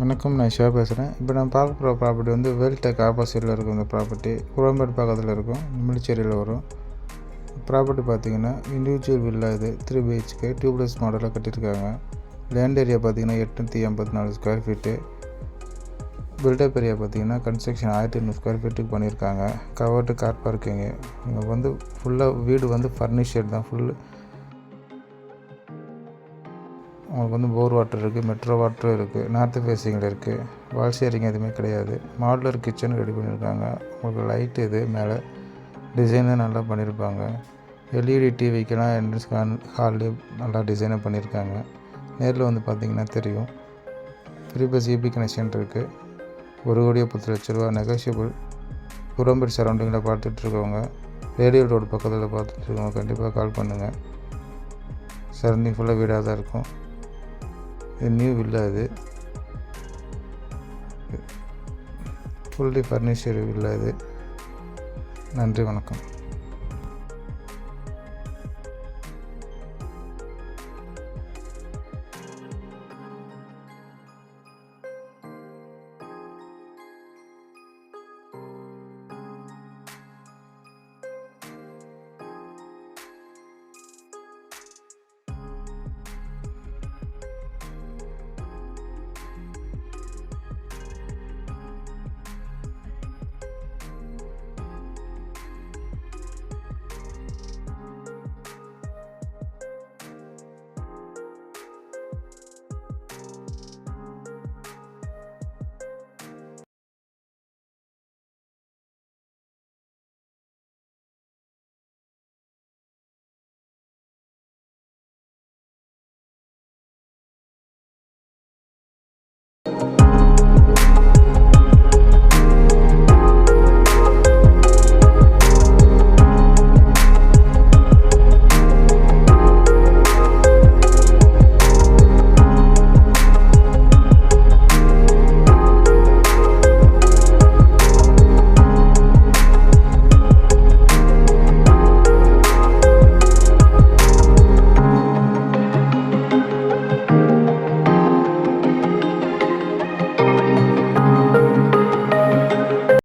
வணக்கம், நான் சிவா பேசுகிறேன். இப்போ நான் பார்க்க போகிற ப்ராப்பர்ட்டி வந்து வேல்டெக் ஆப்போசிட்டில் இருக்கும். இந்த ப்ராப்பர்ட்டி குரோம்பேட் பக்கத்தில் இருக்கும், மில்லிச்சேரியில் வரும். ப்ராப்பர்ட்டி பார்த்திங்கன்னா இண்டிவிஜுவல் வில்லா. இது 3 BHK டியூப்லெஸ் மாடலில் கட்டியிருக்காங்க. லேண்ட் ஏரியா பார்த்திங்கன்னா 884 ஸ்கொயர் ஃபீட்டு. பில்டப் ஏரியா பார்த்திங்கன்னா கன்ஸ்ட்ரக்ஷன் 1500 ஸ்கொயர் ஃபீட்டுக்கு பண்ணியிருக்காங்க. Covered car parking. இங்கே வந்து ஃபுல்லாக வீடு வந்து ஃபர்னிச்சர் தான். உங்களுக்கு வந்து போர் வாட்டர் இருக்குது, மெட்ரோ வாட்டரும் இருக்குது, நார்த்து ஃபேஸிங்கில் இருக்குது. வால் ஷேரிங் எதுவுமே கிடையாது. மாடுலர் கிச்சன் ரெடி பண்ணியிருக்காங்க. உங்களுக்கு லைட்டு இது மேலே டிசைனும் நல்லா பண்ணியிருப்பாங்க. LED டிவிக்கெல்லாம் என்ட்ரன்ஸ் ஹால்லேயே நல்லா டிசைனாக பண்ணியிருக்காங்க. நேரில் வந்து பார்த்திங்கன்னா தெரியும். 3+ EB கனெக்ஷன் இருக்குது. 1,10,00,000 நெகோஷியபிள். குரோம்பேட் சரௌண்டிங்கில் பார்த்துட்ருக்கவங்க, ரேடியல் ரோடு பக்கத்தில் பார்த்துட்ருக்கவங்க கண்டிப்பாக கால் பண்ணுங்கள். சரௌண்டிங் ஃபுல்லாக வீடாக தான் இருக்கும். இது நியூ வில்லா. இது ஃபுல்லி ஃபர்னிச்சர் வில்லா. இது நன்றி, வணக்கம்.